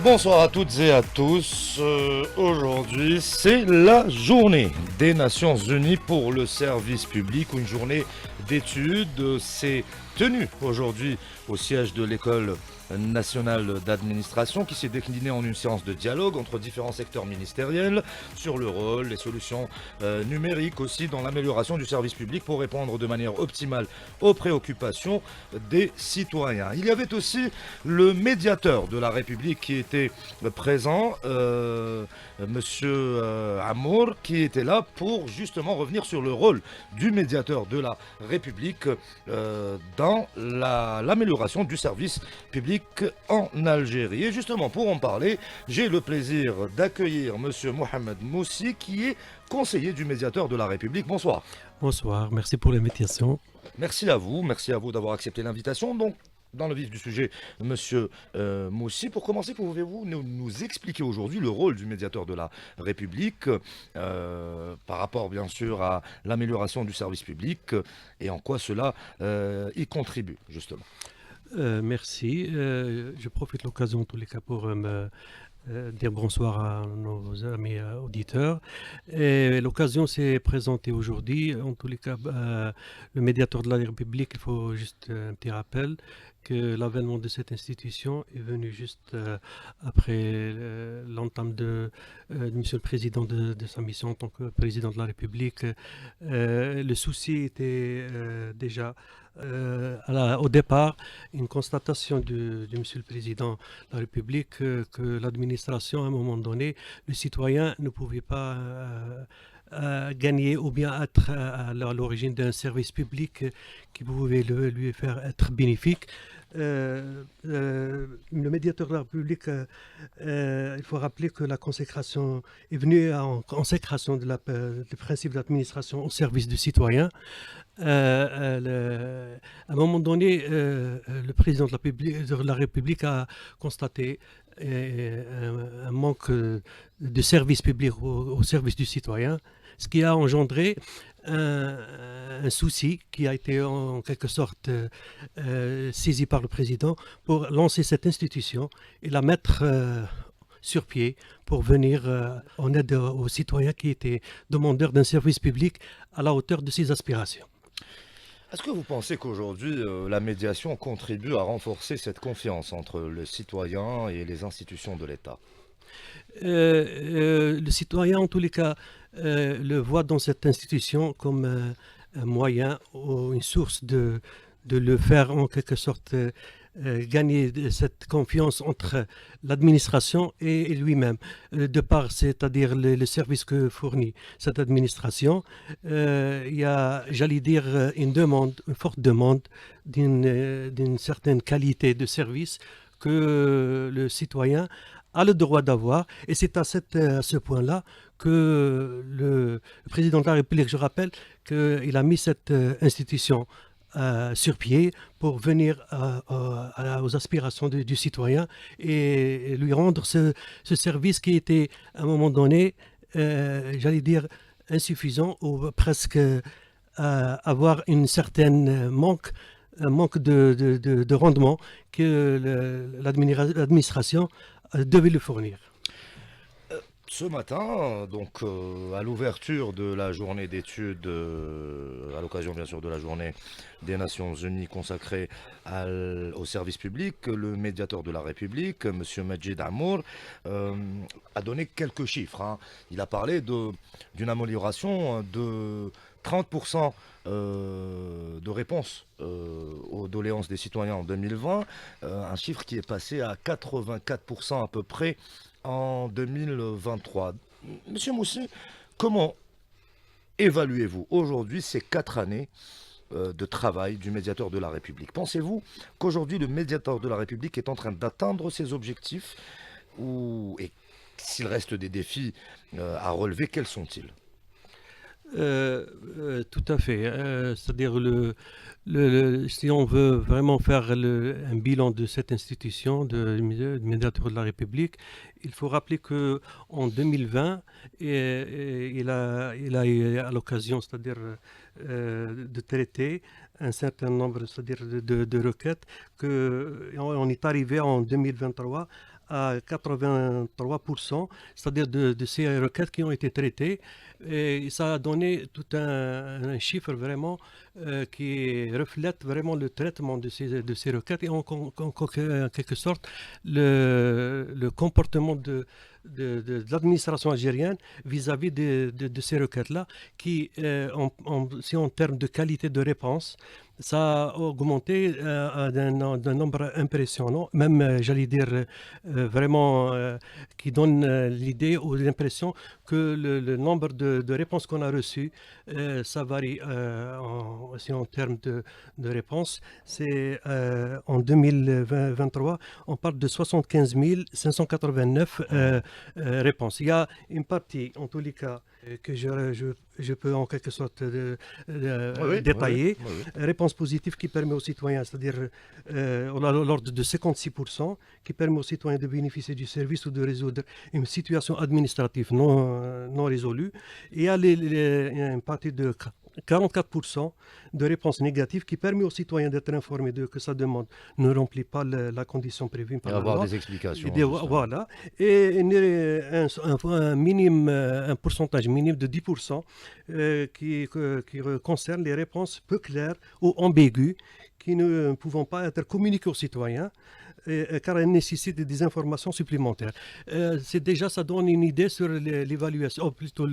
Bonsoir à toutes et à tous. Aujourd'hui, c'est la journée des Nations Unies pour le service public, une journée d'études. C'est tenu aujourd'hui au siège de l'école nationale d'administration qui s'est déclinée en une séance de dialogue entre différents secteurs ministériels sur le rôle, les solutions numériques aussi dans l'amélioration du service public pour répondre de manière optimale aux préoccupations des citoyens. Il y avait aussi le médiateur de la République qui était présent, Monsieur Amour, qui était là pour justement revenir sur le rôle du médiateur de la République dans l'amélioration du service public en Algérie. Et justement, pour en parler, j'ai le plaisir d'accueillir Monsieur Mohamed Moussi, qui est conseiller du médiateur de la République. Bonsoir. Bonsoir, merci pour l'invitation. Merci à vous d'avoir accepté l'invitation. Donc, dans le vif du sujet, Monsieur Moussi, pour commencer, pouvez-vous nous expliquer aujourd'hui le rôle du médiateur de la République par rapport, bien sûr, à l'amélioration du service public et en quoi cela y contribue, justement. Merci. Je profite de l'occasion, en tous les cas, pour dire bonsoir à nos amis auditeurs. Et l'occasion s'est présentée aujourd'hui. En tous les cas, le médiateur de la République, il faut juste un petit rappel que l'avènement de cette institution est venu juste après l'entame de Monsieur le Président de sa mission en tant que Président de la République. Le souci était déjà au départ une constatation de Monsieur le Président de la République que l'administration, à un moment donné, le citoyen ne pouvait pas gagner ou bien être à l'origine d'un service public qui pouvait lui faire être bénéfique. Le médiateur de la République, il faut rappeler que la consécration est venue en consécration du principe d'administration au service du citoyen. À un moment donné, le président de la République a constaté un manque de service public au service du citoyen, ce qui a engendré un souci qui a été en quelque sorte saisi par le président pour lancer cette institution et la mettre sur pied pour venir en aide aux citoyens qui étaient demandeurs d'un service public à la hauteur de ses aspirations. Est-ce que vous pensez qu'aujourd'hui, la médiation contribue à renforcer cette confiance entre le citoyen et les institutions de l'État? Le citoyen, en tous les cas, le voit dans cette institution comme un moyen ou une source de le faire en quelque sorte gagner cette confiance entre l'administration et lui-même, de par, c'est-à-dire le service que fournit cette administration. Il y a, j'allais dire, une forte demande d'une certaine qualité de service que le citoyen a le droit d'avoir. Et c'est à ce point-là que le président de la République, je rappelle, qu'il a mis cette institution sur pied pour venir aux aspirations du citoyen et lui rendre ce service qui était à un moment donné, j'allais dire, insuffisant ou presque avoir une certaine un manque de rendement que l'administration devait le fournir. Ce matin, donc à l'ouverture de la journée d'études, à l'occasion bien sûr de la journée des Nations Unies consacrée au service public, le médiateur de la République, M. Majid Amour, a donné quelques chiffres, hein. Il a parlé d'une amélioration de 30% de réponse aux doléances des citoyens en 2020, un chiffre qui est passé à 84% à peu près en 2023. Monsieur Moussi, comment évaluez-vous aujourd'hui ces 4 années de travail du médiateur de la République? Pensez-vous qu'aujourd'hui le médiateur de la République est en train d'atteindre ses objectifs et s'il reste des défis à relever, quels sont-ils? Tout à fait. C'est-à-dire, si on veut vraiment faire un bilan de cette institution de médiateur de la République, il faut rappeler que en 2020, il a eu à l'occasion, c'est-à-dire de traiter un certain nombre, c'est-à-dire de requêtes, on est arrivé en 2023 à 83%, c'est-à-dire de ces requêtes qui ont été traitées. Et ça a donné tout un chiffre vraiment qui reflète vraiment le traitement de ces requêtes et en quelque sorte le comportement de l'administration algérienne vis-à-vis de ces requêtes-là, qui, si en termes de qualité de réponse, ça a augmenté d'un nombre impressionnant, même, j'allais dire, vraiment, qui donne l'idée ou l'impression que le nombre de réponses qu'on a reçues, ça varie aussi en termes de réponses. C'est en 2023, on parle de 75 589 réponses. Il y a une partie, en tous les cas, que je peux en quelque sorte détailler. Réponse positive qui permet aux citoyens, c'est-à-dire l'ordre de 56%, qui permet aux citoyens de bénéficier du service ou de résoudre une situation administrative non résolue. Et il y a une partie de 44% de réponses négatives qui permet aux citoyens d'être informés que sa demande ne remplit pas la condition prévue par la loi. Et avoir des explications. Voilà. Et un pourcentage minime de 10% qui concerne les réponses peu claires ou ambiguës qui ne pouvant pas être communiquées aux citoyens car elles nécessitent des informations supplémentaires. Ça donne une idée sur l'évaluation, ou plutôt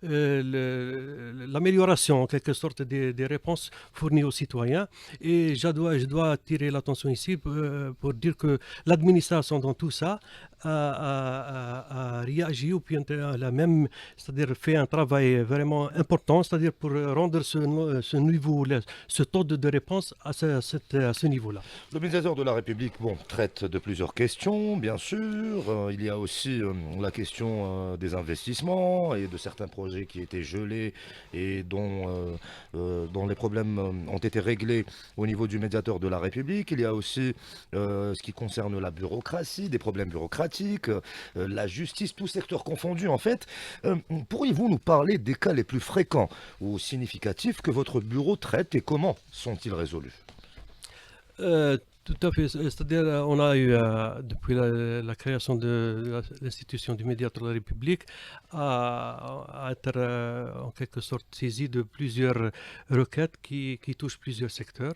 l'amélioration en quelque sorte des réponses fournies aux citoyens. Et je dois attirer l'attention ici pour dire que l'administration dans tout ça a réagi ou bien c'est-à-dire fait un travail vraiment important, c'est-à-dire pour rendre ce niveau, ce taux de réponse à ce niveau-là. Le médiateur de la République, traite de plusieurs questions, bien sûr. Il y a aussi la question des investissements et de certains projets qui étaient gelés et dont les problèmes ont été réglés au niveau du médiateur de la République. Il y a aussi ce qui concerne la bureaucratie, des problèmes bureaucratiques, la justice, tous secteurs confondus en fait. Pourriez-vous nous parler des cas les plus fréquents ou significatifs que votre bureau traite et comment sont-ils résolus ? Tout à fait. C'est-à-dire, on a eu, depuis la création de l'institution du médiateur de la République, à être en quelque sorte saisi de plusieurs requêtes qui touchent plusieurs secteurs.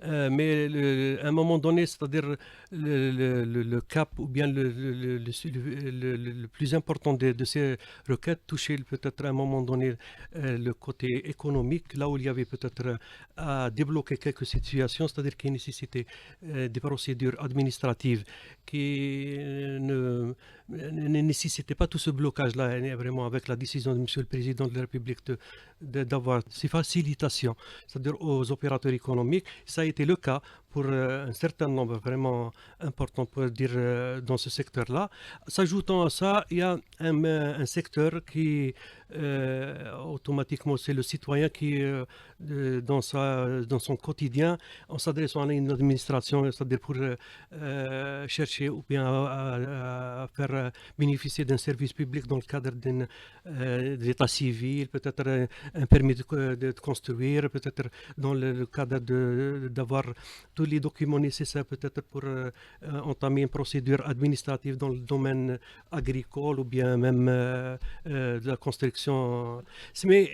Mais à un moment donné, c'est-à-dire le cap ou bien le plus important de ces requêtes touchait peut-être à un moment donné le côté économique, là où il y avait peut-être à débloquer quelques situations, c'est-à-dire qui nécessitaient des procédures administratives qui ne nécessitaient pas tout ce blocage-là, vraiment avec la décision de M. le Président de la République d'avoir ces facilitations, c'est-à-dire aux opérateurs économiques. Ça a été le cas pour un certain nombre vraiment important, pour dire, dans ce secteur-là. S'ajoutant à ça, il y a un secteur qui, automatiquement, c'est le citoyen qui, dans son quotidien, en s'adressant à une administration, c'est-à-dire pour chercher ou bien à faire bénéficier d'un service public dans le cadre d'état civil, peut-être un permis de construire, peut-être dans le cadre d'avoir tous les documents nécessaires peut-être pour entamer une procédure administrative dans le domaine agricole ou bien même de la construction. Mais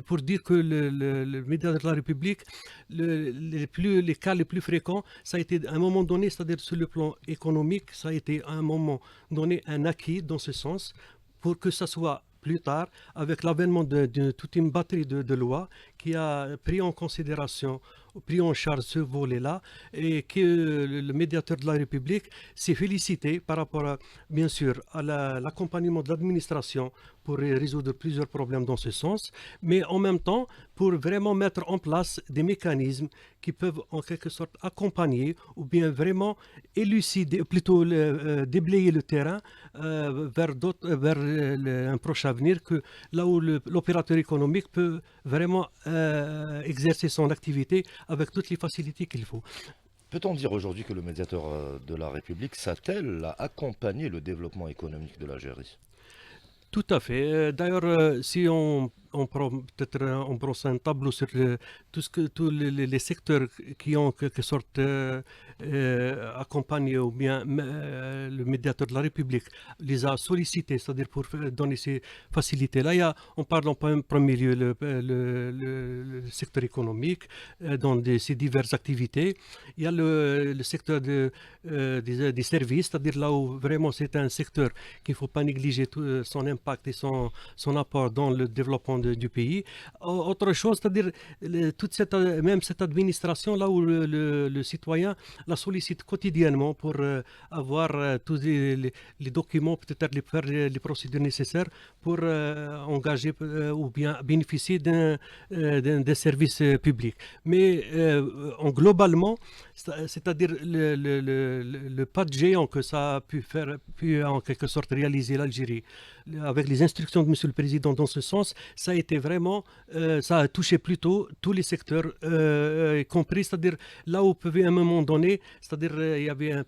pour dire que le médiateur de la République, les cas les plus fréquents, ça a été à un moment donné, c'est-à-dire sur le plan économique, ça a été à un moment donné un acquis dans ce sens, pour que ça soit plus tard, avec l'avènement de toute une batterie de lois qui a pris en considération, pris en charge ce volet-là, et que le médiateur de la République s'est félicité par rapport, bien sûr, à l'accompagnement de l'administration pour résoudre plusieurs problèmes dans ce sens, mais en même temps pour vraiment mettre en place des mécanismes qui peuvent en quelque sorte accompagner ou bien vraiment élucider, plutôt déblayer le terrain vers un proche avenir, que là où l'opérateur économique peut vraiment exercer son activité avec toutes les facilités qu'il faut. Peut-on dire aujourd'hui que le médiateur de la République s'attelle à accompagner le développement économique de l'Algérie ? Tout à fait. D'ailleurs, si on on prend peut-être on brosse un tableau sur tous les secteurs qui ont en quelque sorte accompagné ou bien le médiateur de la République les a sollicités, c'est-à-dire pour donner ces facilités-là. On parle en premier lieu le secteur économique dans ses diverses activités. Il y a le secteur des services, c'est-à-dire là où vraiment c'est un secteur qu'il ne faut pas négliger son impact et son apport dans le développement du pays. Autre chose, c'est-à-dire même cette administration là où le citoyen la sollicite quotidiennement pour avoir tous les documents, peut-être faire les procédures nécessaires pour engager ou bien bénéficier d'un service public. Mais globalement, c'est-à-dire le pas de géant que ça a pu en quelque sorte réaliser l'Algérie avec les instructions de Monsieur le Président dans ce sens, ça a été vraiment, ça a touché plutôt tous les secteurs, y compris, c'est-à-dire là où pouvait à un moment donné, c'est-à-dire il y avait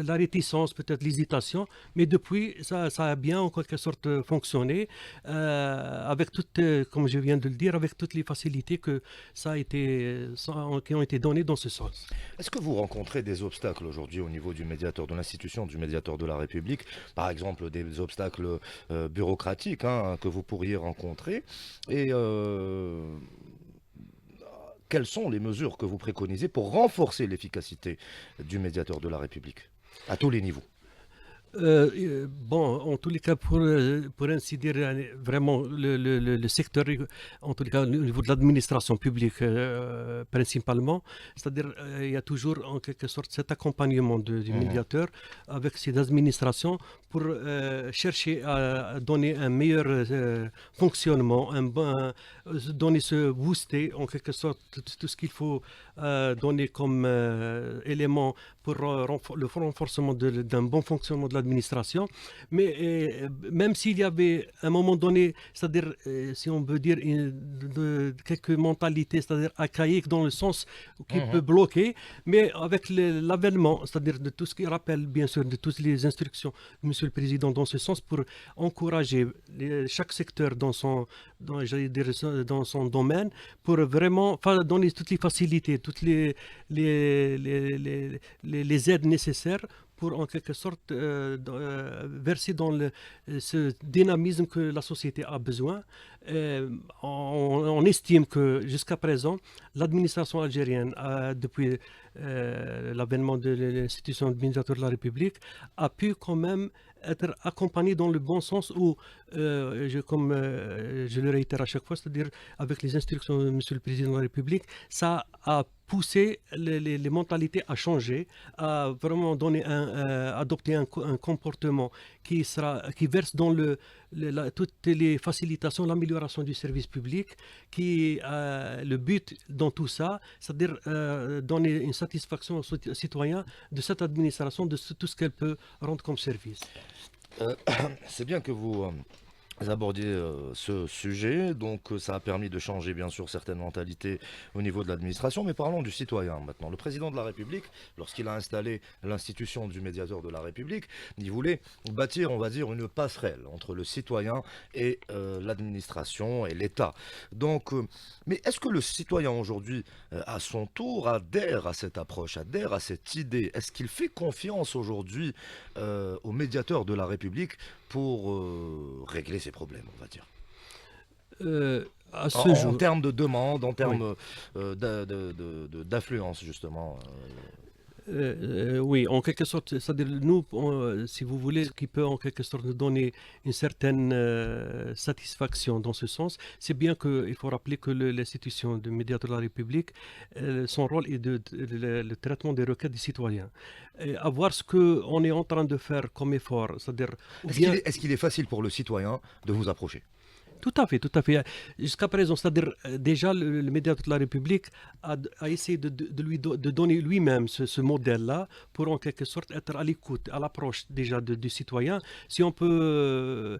la réticence, peut-être l'hésitation, mais depuis ça a bien en quelque sorte fonctionné, avec toutes, comme je viens de le dire, avec toutes les facilités qui ont été données dans ce sens. Est-ce que vous rencontrez des obstacles aujourd'hui au niveau du médiateur, de l'institution du médiateur de la République, par exemple des obstacles bureaucratiques que vous pourriez rencontrer et quelles sont les mesures que vous préconisez pour renforcer l'efficacité du médiateur de la République à tous les niveaux? Bon, en tous les cas, pour ainsi dire, vraiment, le secteur, en tous les cas, au niveau de l'administration publique principalement, c'est-à-dire, il y a toujours en quelque sorte cet accompagnement du médiateur avec ses administrations pour chercher à donner un meilleur fonctionnement, donner ce booster en quelque sorte tout ce qu'il faut donner comme élément pour le renforcement d'un bon fonctionnement de l'administration. Mais même s'il y avait à un moment donné, c'est-à-dire, si on veut dire, quelques mentalités, c'est-à-dire archaïques dans le sens qui peut bloquer, mais avec l'avènement, c'est-à-dire de tout ce qui rappelle, bien sûr, de toutes les instructions de Monsieur le Président dans ce sens pour encourager chaque secteur dans son domaine, pour vraiment donner toutes les facilités, toutes les aides nécessaires pour en quelque sorte verser dans ce dynamisme que la société a besoin. On estime que jusqu'à présent, l'administration algérienne, depuis l'avènement de l'institution de médiateur de la République, a pu quand même être accompagnée dans le bon sens où, comme je le réitère à chaque fois, c'est-à-dire avec les instructions de Monsieur le Président de la République, ça a poussé les mentalités à changer, à vraiment adopter un comportement qui verse dans toutes les facilitations, l'amélioration du service public, le but dans tout ça, c'est-à-dire donner une satisfaction aux citoyens de cette administration, de tout ce qu'elle peut rendre comme service. C'est bien que vous abordiez ce sujet, donc ça a permis de changer bien sûr certaines mentalités au niveau de l'administration, mais parlons du citoyen maintenant. Le président de la République, lorsqu'il a installé l'institution du médiateur de la République, il voulait bâtir, on va dire, une passerelle entre le citoyen et l'administration et l'État. Donc, mais est-ce que le citoyen aujourd'hui, à son tour, adhère à cette approche, adhère à cette idée? Est-ce qu'il fait confiance aujourd'hui au médiateur de la République pour régler ses problèmes, on va dire? En termes de demande, en termes d'affluence, justement. Oui, en quelque sorte, c'est-à-dire nous, si vous voulez, ce qui peut en quelque sorte nous donner une certaine satisfaction dans ce sens, c'est bien qu'il faut rappeler que l'institution de médiateur de la République, son rôle est le traitement des requêtes des citoyens. Et à voir ce qu'on est en train de faire comme effort, c'est-à-dire... Est-ce qu'il est facile pour le citoyen de vous approcher? Tout à fait, tout à fait. Jusqu'à présent, c'est-à-dire déjà le médiateur de la République a essayé de donner lui-même ce modèle-là pour en quelque sorte être à l'écoute, à l'approche déjà du citoyen. Si on peut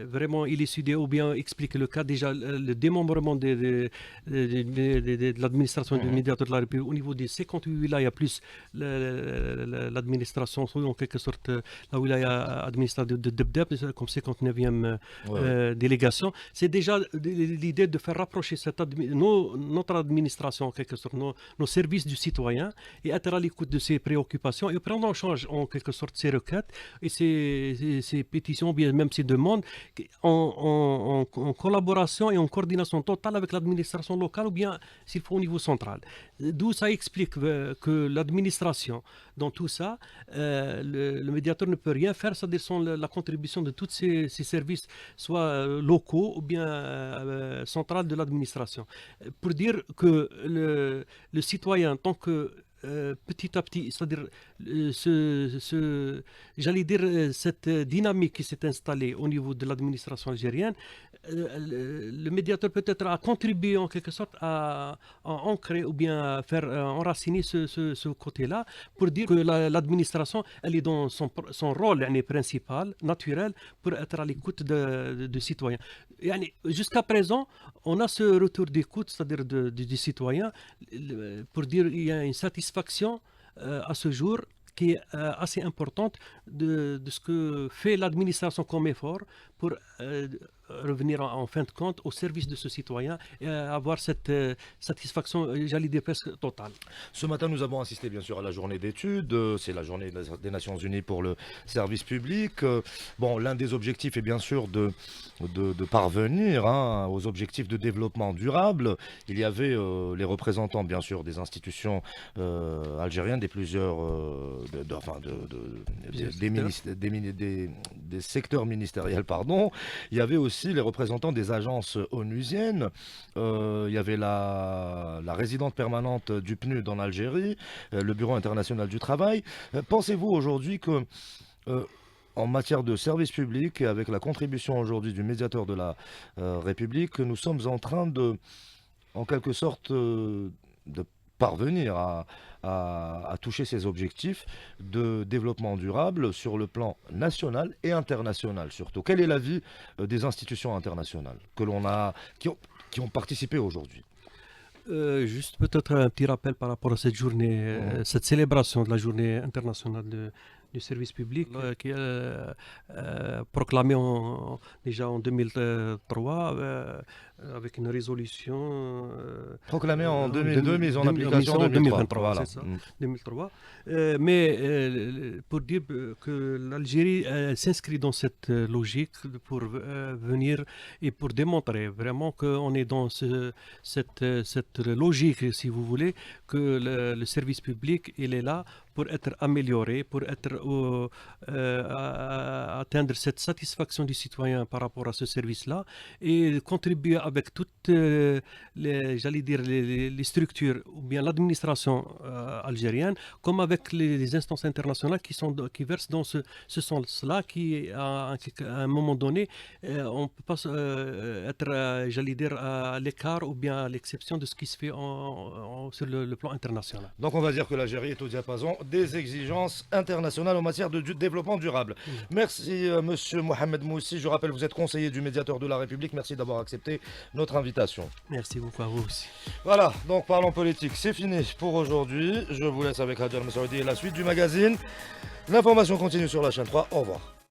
vraiment élucider ou bien expliquer le cas, déjà le démembrement de l'administration du médiateur de la République au niveau des 58 wilayas plus l'administration, en quelque sorte la wilaya administrative de Debdeb, comme 59e délégation, c'est déjà l'idée de faire rapprocher notre administration, en quelque sorte, nos services du citoyen, et être à l'écoute de ses préoccupations et prendre en charge en quelque sorte ses requêtes et ses pétitions, bien même ses demandes, en collaboration et en coordination totale avec l'administration locale ou bien s'il faut au niveau central. D'où ça explique que l'administration, dans tout ça, le médiateur ne peut rien faire, c'est-à-dire sans la contribution de tous ces services, soit locaux ou bien centrales de l'administration. Pour dire que le citoyen, tant que petit à petit, c'est-à-dire j'allais dire cette dynamique qui s'est installée au niveau de l'administration algérienne, le médiateur peut-être a contribué en quelque sorte à ancrer ou bien à faire enraciner ce côté-là pour dire que l'administration, elle est dans son rôle principal, naturel, pour être à l'écoute de citoyens. Jusqu'à présent, on a ce retour d'écoute, c'est-à-dire du citoyen, pour dire qu'il y a une satisfaction à ce jour qui est assez importante de ce que fait l'administration comme effort pour revenir en fin de compte au service de ce citoyen et avoir cette satisfaction, j'allais dire presque totale. Ce matin, nous avons assisté bien sûr à la journée d'études, c'est la journée des Nations Unies pour le service public. Bon, l'un des objectifs est bien sûr de parvenir aux objectifs de développement durable. Il y avait les représentants bien sûr des institutions algériennes, des secteurs ministériels, pardon. Il y avait aussi les représentants des agences onusiennes. Il y avait la résidente permanente du PNUD en Algérie, le Bureau international du travail. Pensez-vous aujourd'hui que en matière de service public et avec la contribution aujourd'hui du médiateur de la République, nous sommes en train en quelque sorte, de parvenir à toucher ces objectifs de développement durable sur le plan national et international surtout. Quel est l'avis des institutions internationales qui ont participé aujourd'hui? Juste peut-être un petit rappel par rapport à cette journée, cette célébration de la journée internationale du service public qui est proclamée déjà en 2003 avec une résolution proclamée en 2002, mise en application en 2023. Voilà. C'est ça, 2003. Mais pour dire que l'Algérie s'inscrit dans cette logique pour venir et pour démontrer vraiment qu'on est dans cette logique, si vous voulez, que le service public, il est là pour être amélioré, pour atteindre cette satisfaction du citoyen par rapport à ce service-là et contribuer avec toutes les structures ou bien l'administration algérienne, comme avec les instances internationales qui versent dans ce sens-là, qui à un moment donné, on ne peut pas être, à l'écart ou bien à l'exception de ce qui se fait sur le plan international. Donc on va dire que l'Algérie est au diapason des exigences internationales en matière de développement durable. Merci monsieur Mohamed Moussi, je rappelle vous êtes conseiller du médiateur de la République, merci d'avoir accepté notre invitation. Merci beaucoup à vous aussi. Voilà, donc parlons politique, c'est fini pour aujourd'hui. Je vous laisse avec Hadjar Messaoudi et la suite du magazine. L'information continue sur la chaîne 3, au revoir.